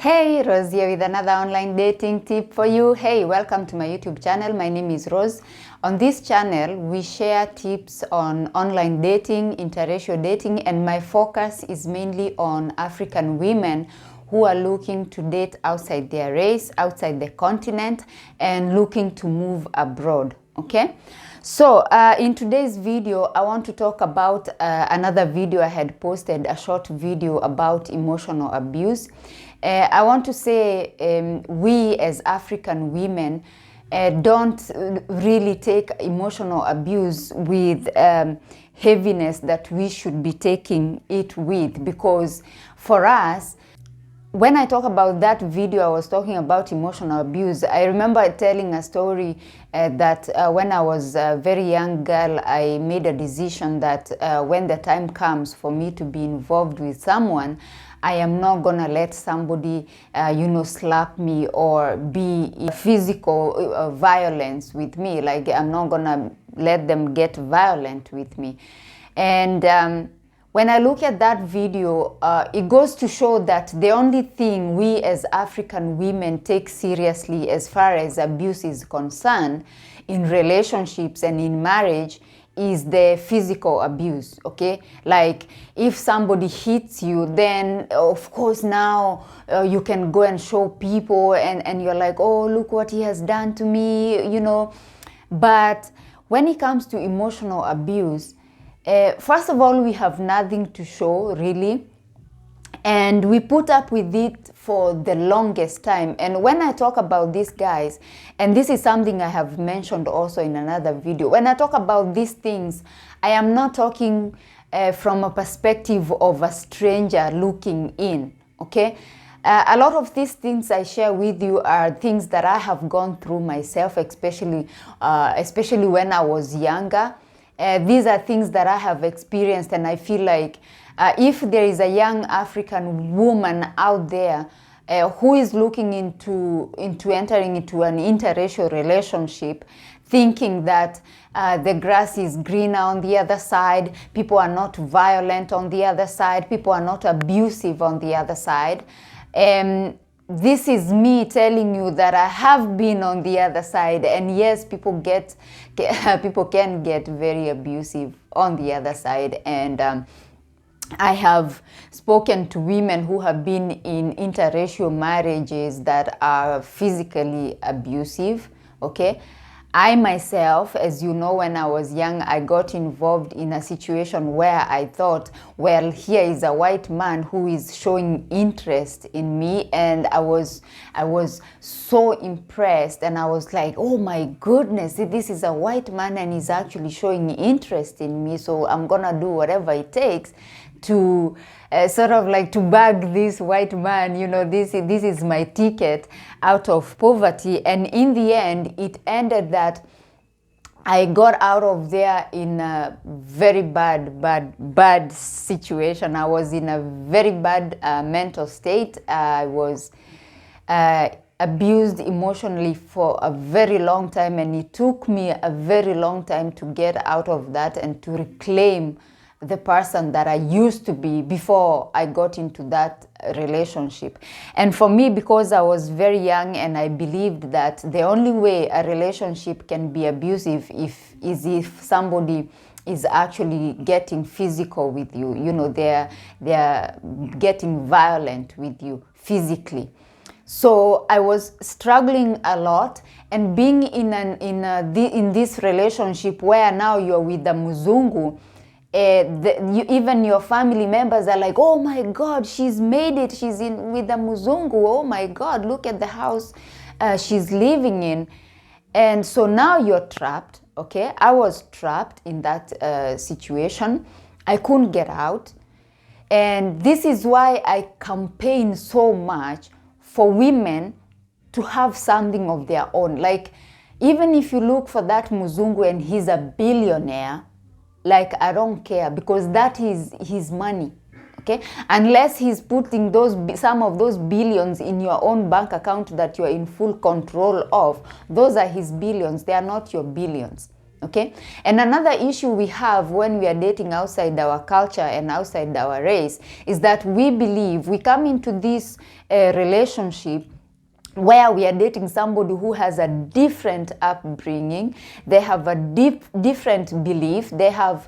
Hey, Rose here with another online dating tip for you. Hey, welcome to my YouTube channel. My name is Rose. On this channel, we share tips on online dating, interracial dating, and my focus is mainly on African women who are looking to date outside their race, outside the continent, and looking to move abroad, okay? So in today's video, I want to talk about another video I had posted, a short video about emotional abuse. I want to say we as African women don't really take emotional abuse with heaviness that we should be taking it with, because for us, when I talk about that video, I was talking about emotional abuse. I remember telling a story that when I was a very young girl, I made a decision that when the time comes for me to be involved with someone, I am not gonna let somebody, slap me or be physical violence with me. Like, I'm not gonna let them get violent with me. And when I look at that video, it goes to show that the only thing we as African women take seriously as far as abuse is concerned in relationships and in marriage is the physical abuse, okay? Like, if somebody hits you, then of course now you can go and show people and you're like, oh, look what he has done to me, you know. But when it comes to emotional abuse, first of all, we have nothing to show, really. And we put up with it for the longest time. And when I talk about these guys, and this is something I have mentioned also in another video, when I talk about these things, I am not talking from a perspective of a stranger looking in, okay? A lot of these things I share with you are things that I have gone through myself, especially when I was younger. These are things that I have experienced, and I feel like if there is a young African woman out there who is looking into entering into an interracial relationship, thinking that the grass is greener on the other side, people are not violent on the other side, people are not abusive on the other side, this is me telling you that I have been on the other side, and yes, people can get very abusive on the other side. And I have spoken to women who have been in interracial marriages that are physically abusive, okay? I myself, as you know, when I was young, I got involved in a situation where I thought, well, here is a white man who is showing interest in me, and I was so impressed, and I was like, oh my goodness, this is a white man and he's actually showing interest in me, so I'm gonna do whatever it takes to sort of like to bag this white man, you know, this is my ticket out of poverty. And in the end, it ended that I got out of there in a very bad situation. I was in a very bad mental state. I was abused emotionally for a very long time, and it took me a very long time to get out of that and to reclaim the person that I used to be before I got into that relationship. And for me, because I was very young and I believed that the only way a relationship can be abusive is if somebody is actually getting physical with you, you know, they're getting violent with you physically. So I was struggling a lot, and being in this relationship where now you're with the Wazungu, even your family members are like, oh my God, she's made it, she's in with the Wazungu, oh my God, look at the house she's living in. And so now you're trapped, okay? I was trapped in that situation. I couldn't get out. And this is why I campaign so much for women to have something of their own. Like, even if you look for that Wazungu and he's a billionaire, like, I don't care, because that is his money, okay? Unless he's putting some of those billions in your own bank account that you're in full control of, those are his billions, they are not your billions, Okay, and another issue we have when we are dating outside our culture and outside our race is that we believe we come into this relationship where we are dating somebody who has a different upbringing, they have a different belief, they have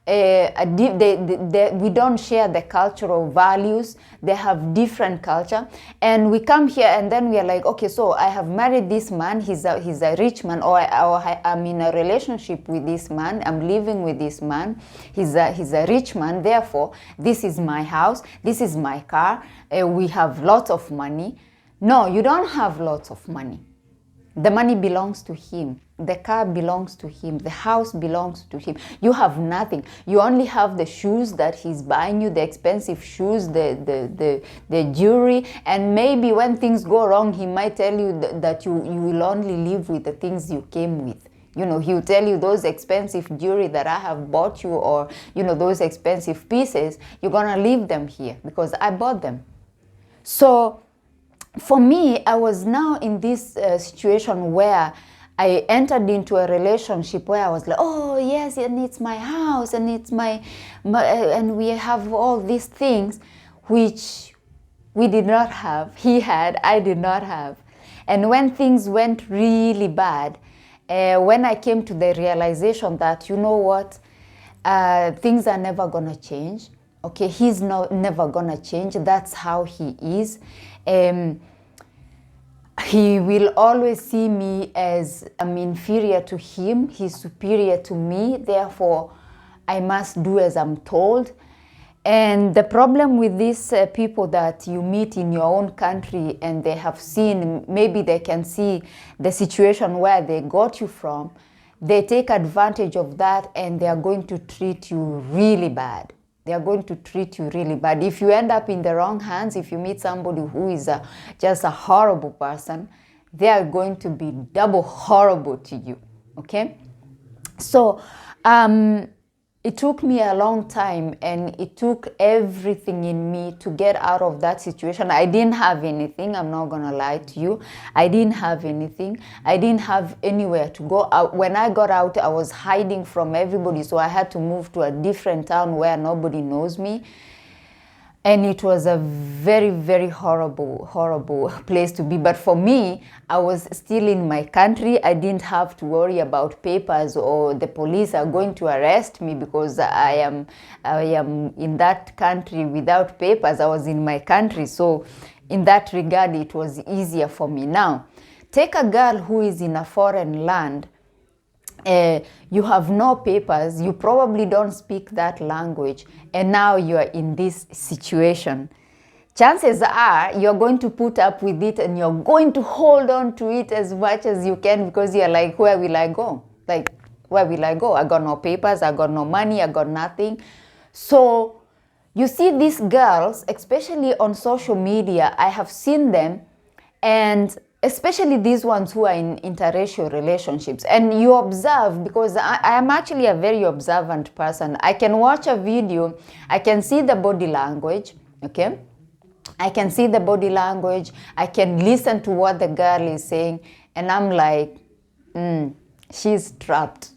we don't share the cultural values, they have different culture, and we come here and then we are like, okay, so I have married this man, he's a rich man, or I'm in a relationship with this man, I'm living with this man, he's a rich man, therefore this is my house, this is my car, we have lots of money. No, you don't have lots of money. The money belongs to him. The car belongs to him. The house belongs to him. You have nothing. You only have the shoes that he's buying you, the expensive shoes, the jewelry, and maybe when things go wrong, he might tell you that you will only live with the things you came with. You know, he'll tell you those expensive jewelry that I have bought you, or, you know, those expensive pieces, you're gonna leave them here because I bought them. So for me, I was now in this situation where I entered into a relationship where I was like, oh yes, and it's my house, and it's my and we have all these things which we did not have. He had, I did not have. And when things went really bad, when I came to the realization that, you know what, things are never gonna change. Okay, he's never gonna change. That's how he is. He will always see me as I'm inferior to him. He's superior to me. Therefore, I must do as I'm told. And the problem with these people that you meet in your own country, and they have seen, maybe they can see the situation where they got you from, they take advantage of that and they are going to treat you really bad. They are going to treat you really bad. If you end up in the wrong hands, if you meet somebody who is just a horrible person, they are going to be double horrible to you, okay? So it took me a long time, and it took everything in me to get out of that situation. I didn't have anything. I'm not going to lie to you. I didn't have anything. I didn't have anywhere to go out. When I got out, I was hiding from everybody. So I had to move to a different town where nobody knows me. And it was a very, very horrible place to be. But for me, I was still in my country. I didn't have to worry about papers or the police are going to arrest me because I am in that country without papers. I was in my country. So in that regard, it was easier for me. Now, take a girl who is in a foreign land. You have no papers, you probably don't speak that language, and now you are in this situation. Chances are you're going to put up with it and you're going to hold on to it as much as you can, because you're like, where will I go? Like, where will I go? I got no papers, I got no money, I got nothing. So you see these girls, especially on social media, I have seen them, and especially these ones who are in interracial relationships, and you observe, because I am actually a very observant person. I can watch a video, I can see the body language, okay? I can see the body language, I can listen to what the girl is saying, and I'm like, she's trapped.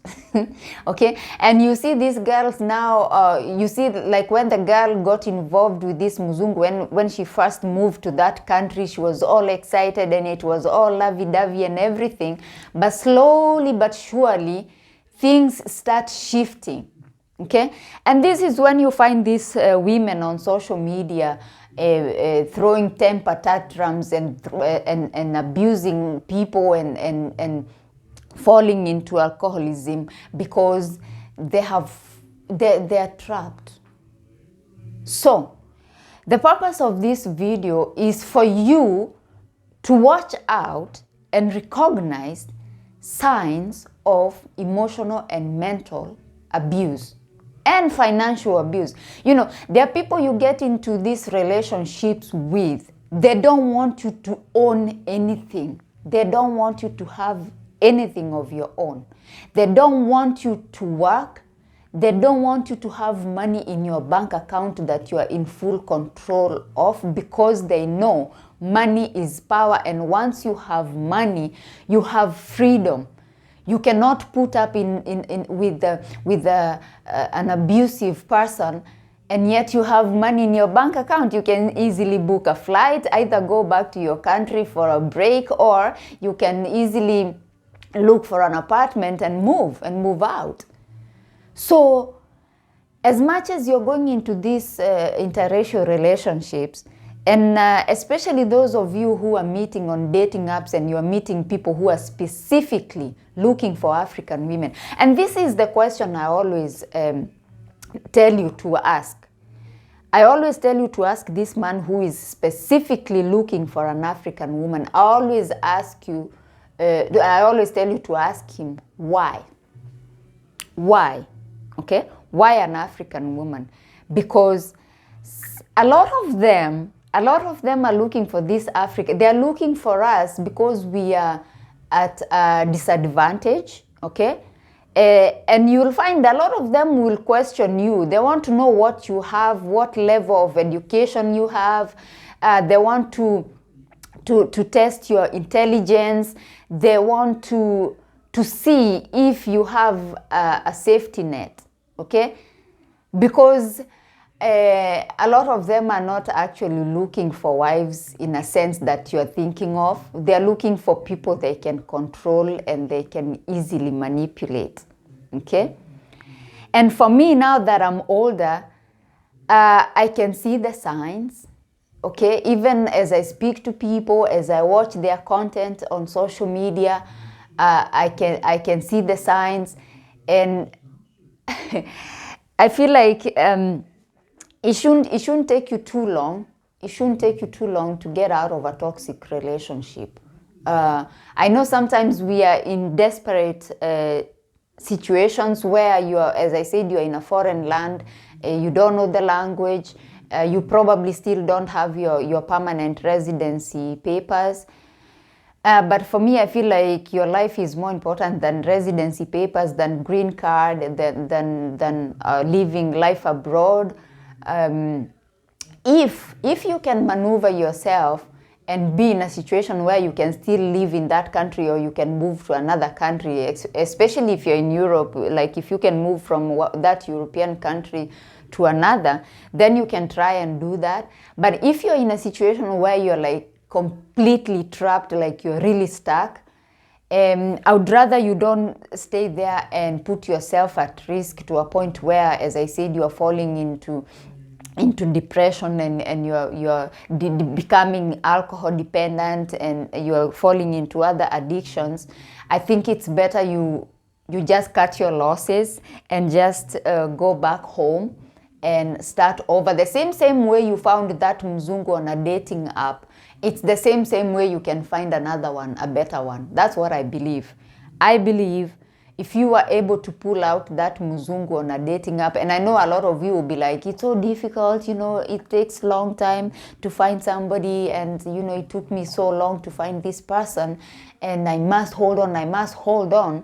Okay, and you see these girls now, you see, like when the girl got involved with this Wazungu, when she first moved to that country, she was all excited and it was all lovey-dovey and everything, but slowly but surely things start shifting. Okay, and this is when you find these women on social media throwing temper tantrums and abusing people and falling into alcoholism because they're trapped. So the purpose of this video is for you to watch out and recognize signs of emotional and mental abuse and financial abuse. You know, there are people you get into these relationships with, they don't want you to own anything. They don't want you to have anything of your own. They don't want you to work. They don't want you to have money in your bank account that you are in full control of, because they know money is power, and once you have money, you have freedom. You cannot put up with an abusive person, and yet you have money in your bank account. You can easily book a flight, either go back to your country for a break, or you can easily look for an apartment and move out. So as much as you're going into these interracial relationships, and especially those of you who are meeting on dating apps and you are meeting people who are specifically looking for African women. And this is the question I always tell you to ask. I always tell you to ask this man who is specifically looking for an African woman. I always tell you to ask him why. Why? Okay? Why an African woman? Because a lot of them are looking for this Africa. They are looking for us because we are at a disadvantage, okay? And you'll find a lot of them will question you. They want to know what you have, what level of education you have. They want to test your intelligence. They want to see if you have a safety net, okay? Because a lot of them are not actually looking for wives in a sense that you're thinking of. They're looking for people they can control and they can easily manipulate, okay? And for me, now that I'm older, I can see the signs, okay? Even as I speak to people, as I watch their content on social media, I can see the signs, and I feel like it shouldn't take you too long. It shouldn't take you too long to get out of a toxic relationship. I know sometimes we are in desperate situations where you are, as I said, you are in a foreign land, you don't know the language, you probably still don't have your permanent residency papers. But for me, I feel like your life is more important than residency papers, than green card, than living life abroad. If you can maneuver yourself and be in a situation where you can still live in that country, or you can move to another country, especially if you're in Europe, like if you can move from that European country to another, then you can try and do that. But if you're in a situation where you're like completely trapped, like you're really stuck, I would rather you don't stay there and put yourself at risk to a point where, as I said, you are falling into depression, and you're becoming alcohol dependent, and you're falling into other addictions. I think it's better you just cut your losses and just go back home and start over. The same way you found that Mzungu on a dating app, it's the same way you can find another one, a better one. That's what I believe. I believe if you are able to pull out that Mzungu on a dating app, and I know a lot of you will be like, it's so difficult, it takes a long time to find somebody, and it took me so long to find this person, and I must hold on.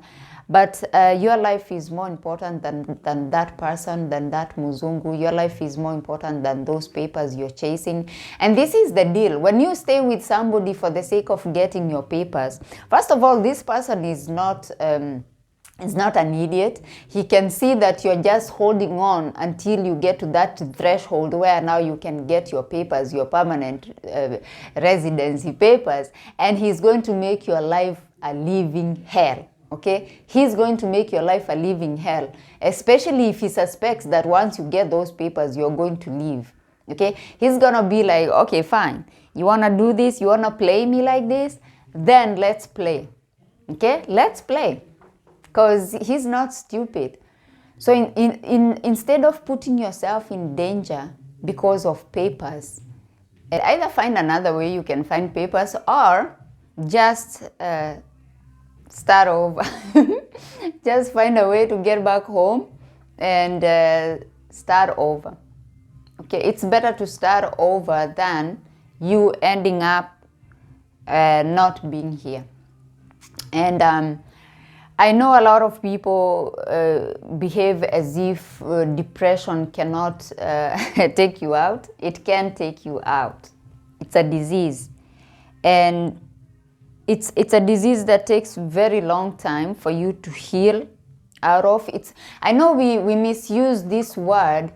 But your life is more important than that person, than that Mzungu. Your life is more important than those papers you're chasing. And this is the deal. When you stay with somebody for the sake of getting your papers, first of all, this person is not an idiot. He can see that you're just holding on until you get to that threshold where now you can get your papers, your permanent residency papers, and he's going to make your life a living hell. Okay, he's going to make your life a living hell, especially if he suspects that once you get those papers, you're going to leave. Okay, he's gonna be like, okay, fine, you wanna do this, you wanna play me like this, then let's play. Okay, let's play, because he's not stupid. So instead of putting yourself in danger because of papers, either find another way you can find papers, or just start over. Just find a way to get back home and start over. Okay, it's better to start over than you ending up not being here. And I know a lot of people behave as if depression cannot take you out. It can take you out. It's a disease. And it's a disease that takes very long time for you to heal out of. I know we misuse this word.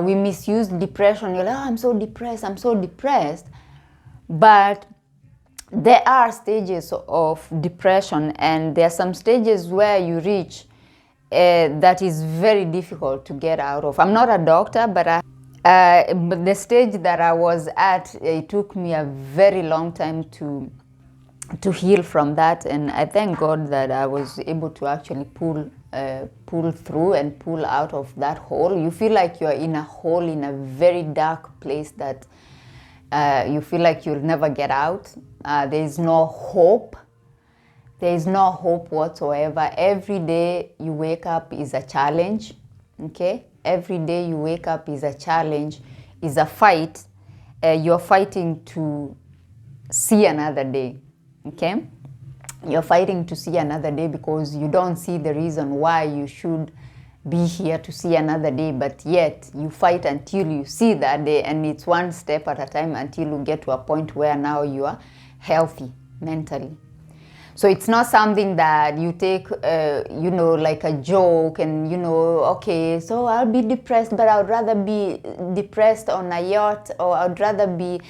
We misuse depression. You're like, oh, I'm so depressed, I'm so depressed. But there are stages of depression, and there are some stages where you reach that is very difficult to get out of. I'm not a doctor, but but the stage that I was at, it took me a very long time to heal from that, and I thank God that I was able to actually pull through and pull out of that hole. You feel like you're in a hole, in a very dark place that you feel like you'll never get out. There is no hope. There is no hope whatsoever. Every day you wake up is a challenge, okay? Every day you wake up is a challenge, is a fight. You're fighting to see another day, okay? You're fighting to see another day because you don't see the reason why you should be here to see another day, but yet you fight until you see that day, and it's one step at a time until you get to a point where now you are healthy mentally. So it's not something that you take, you know, like a joke and, you know, okay, so I'll be depressed, but I'd rather be depressed on a yacht, or I'd rather be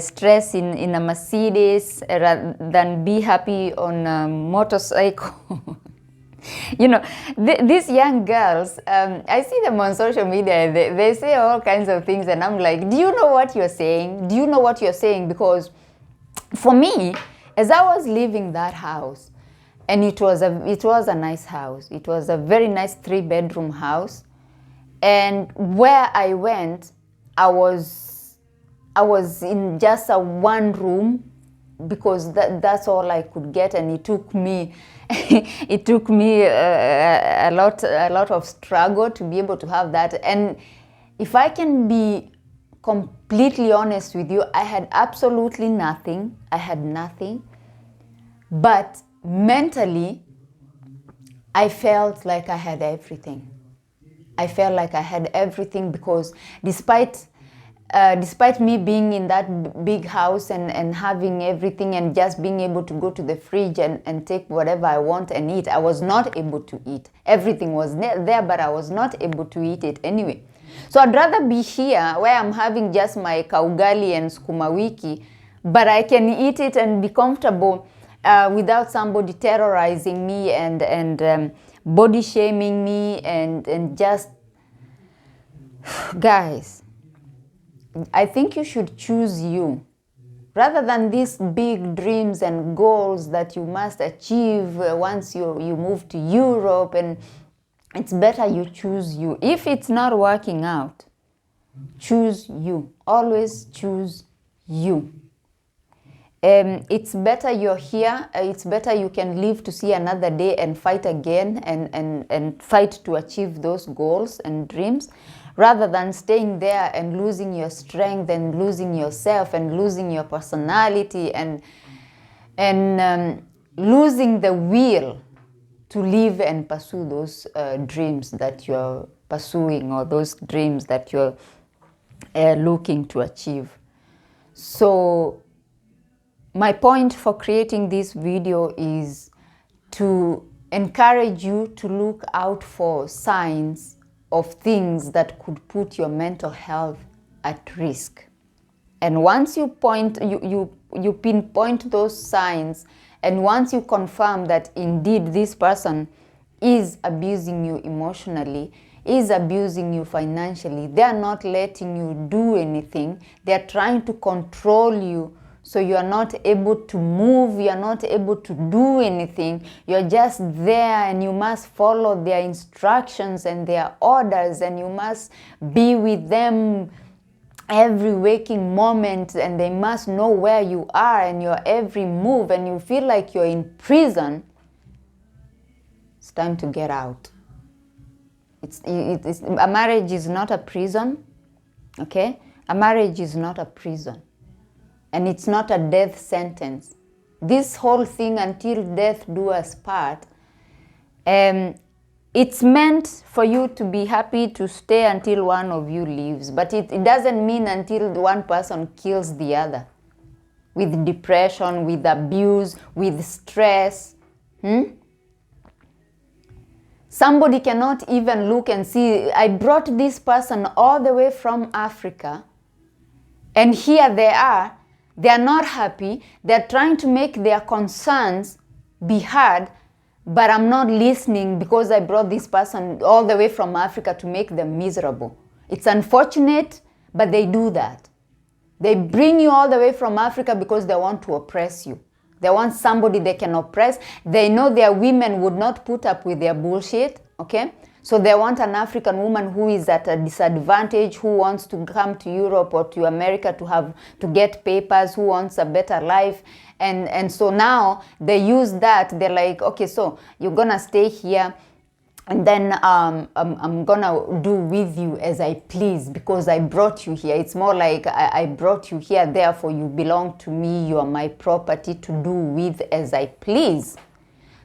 stressed in a Mercedes than be happy on a motorcycle. You know, these young girls, I see them on social media, they say all kinds of things, and I'm like, do you know what you're saying? Do you know what you're saying? Because for me, as I was leaving that house, and it was a nice house. It was a very nice 3-bedroom house. And where I went, I was in just a one room, because that's all I could get, and it took me it took me a lot of struggle to be able to have that. And if I can be completely honest with you, I had absolutely nothing. I had nothing. But mentally, I felt like I had everything. I felt like I had everything, because despite me being in that big house and having everything and just being able to go to the fridge and take whatever I want and eat, I was not able to eat. Everything was there, but I was not able to eat it anyway. So I'd rather be here where I'm having just my kaugali and sukuma wiki, but I can eat it and be comfortable without somebody terrorizing me and body shaming me and just... Guys, I think you should choose you, rather than these big dreams and goals that you must achieve once you move to Europe. And it's better you choose you. If it's not working out, choose you. Always choose you. It's better you're here. It's better you can live to see another day and fight again and fight to achieve those goals and dreams, rather than staying there and losing your strength and losing yourself and losing your personality and losing the will to live and pursue those dreams that you're pursuing, or those dreams that you're looking to achieve. So my point for creating this video is to encourage you to look out for signs of things that could put your mental health at risk. And once you pinpoint those signs, and once you confirm that indeed this person is abusing you emotionally, is abusing you financially, they are not letting you do anything, they are trying to control you, so you are not able to move, you are not able to do anything, you're just there, and you must follow their instructions and their orders, and you must be with them every waking moment, and they must know where you are and your every move, and you feel like you're in prison. It's time to get out. A marriage is not a prison, okay? A marriage is not a prison. And it's not a death sentence. This whole thing, until death do us part, it's meant for you to be happy to stay until one of you leaves. But it doesn't mean until one person kills the other. with depression, with abuse, with stress. Somebody cannot even look and see, I brought this person all the way from Africa, and here they are not happy, they're trying to make their concerns be heard, but I'm not listening because I brought this person all the way from Africa to make them miserable. It's unfortunate, but they do that. They bring you all the way from Africa because they want to oppress you. They want somebody they can oppress. They know their women would not put up with their bullshit, okay? So they want an African woman who is at a disadvantage, who wants to come to Europe or to America to get papers, who wants a better life. And so now they use that. They're like, okay, so you're gonna stay here, and then I'm gonna do with you as I please because I brought you here. It's more like I brought you here, therefore you belong to me, you are my property to do with as I please.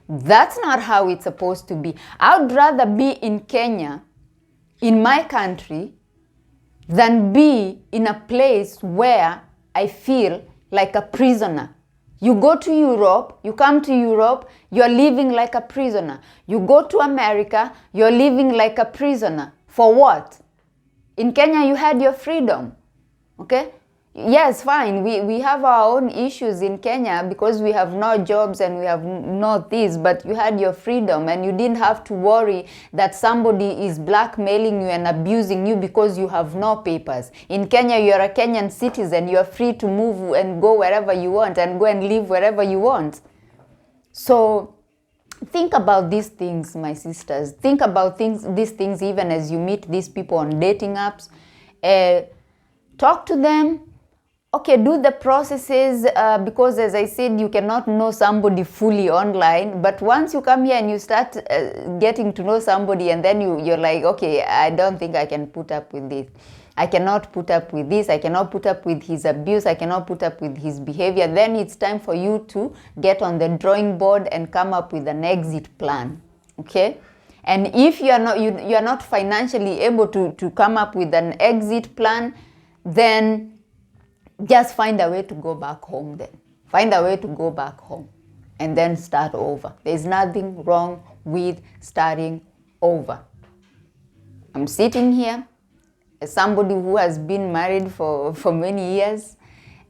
That's not how it's supposed to be. I would rather be in Kenya, in my country, than be in a place where I feel like a prisoner. You go to Europe, you come to Europe, you're living like a prisoner. You go to America, you're living like a prisoner. For what? In Kenya, you had your freedom, okay? Yes, fine, we have our own issues in Kenya because we have no jobs and we have not this, but you had your freedom and you didn't have to worry that somebody is blackmailing you and abusing you because you have no papers. In Kenya, you're a Kenyan citizen, you're free to move and go wherever you want and go and live wherever you want. So think about these things, my sisters. Think about these things even as you meet these people on dating apps. Talk to them. Okay, do the processes because as I said, you cannot know somebody fully online. But once you come here and you start getting to know somebody, and then you're like, okay, I don't think I can put up with this. I cannot put up with this. I cannot put up with his abuse. I cannot put up with his behavior. Then it's time for you to get on the drawing board and come up with an exit plan. Okay? And if you are not financially able to come up with an exit plan, then just find a way to go back home then. Find a way to go back home and then start over. There's nothing wrong with starting over. I'm sitting here as somebody who has been married for many years,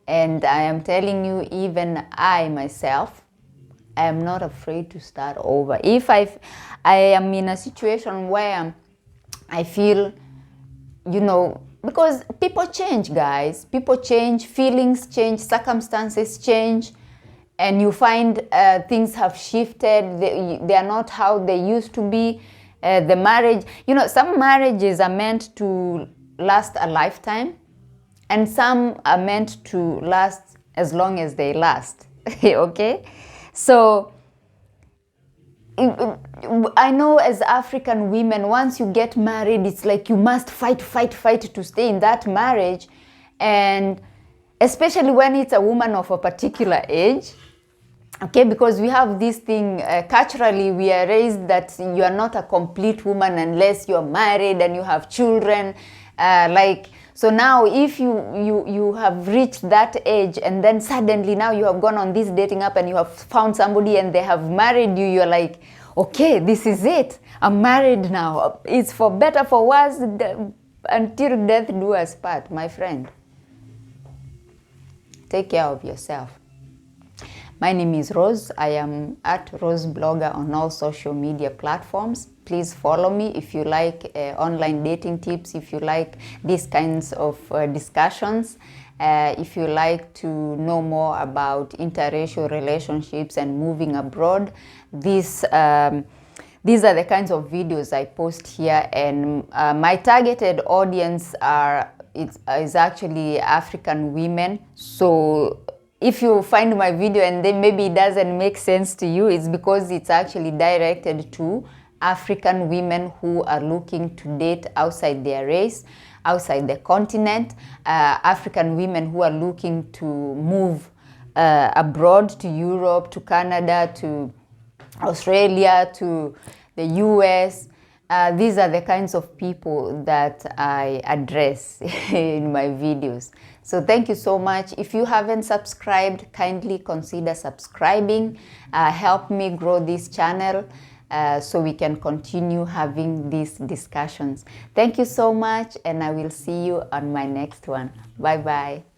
and I am telling you, even I myself, I am not afraid to start over. If I am in a situation where I feel, because people change, guys. People change, feelings change, circumstances change, and you find things have shifted. They are not how they used to be. The marriage, some marriages are meant to last a lifetime, and some are meant to last as long as they last. Okay? So I know as African women, once you get married, it's like you must fight to stay in that marriage. And especially when it's a woman of a particular age, okay, because we have this thing, culturally we are raised that you are not a complete woman unless you're married and you have children. So now if you have reached that age and then suddenly now you have gone on this dating app and you have found somebody and they have married you, you're like, okay, this is it. I'm married now. It's for better, for worse, until death do us part, my friend. Take care of yourself. My name is Rose. I am at Rose Blogger on all social media platforms. Please follow me if you like online dating tips, if you like these kinds of discussions, if you like to know more about interracial relationships and moving abroad. These are the kinds of videos I post here, and my targeted audience is actually African women. So if you find my video and then maybe it doesn't make sense to you, it's because it's actually directed to African women who are looking to date outside their race, outside the continent, African women who are looking to move abroad, to Europe, to Canada, to Australia, to the US, These are the kinds of people that I address in my videos. So thank you so much. If you haven't subscribed, kindly consider subscribing. Help me grow this channel so we can continue having these discussions. Thank you so much, and I will see you on my next one. Bye-bye.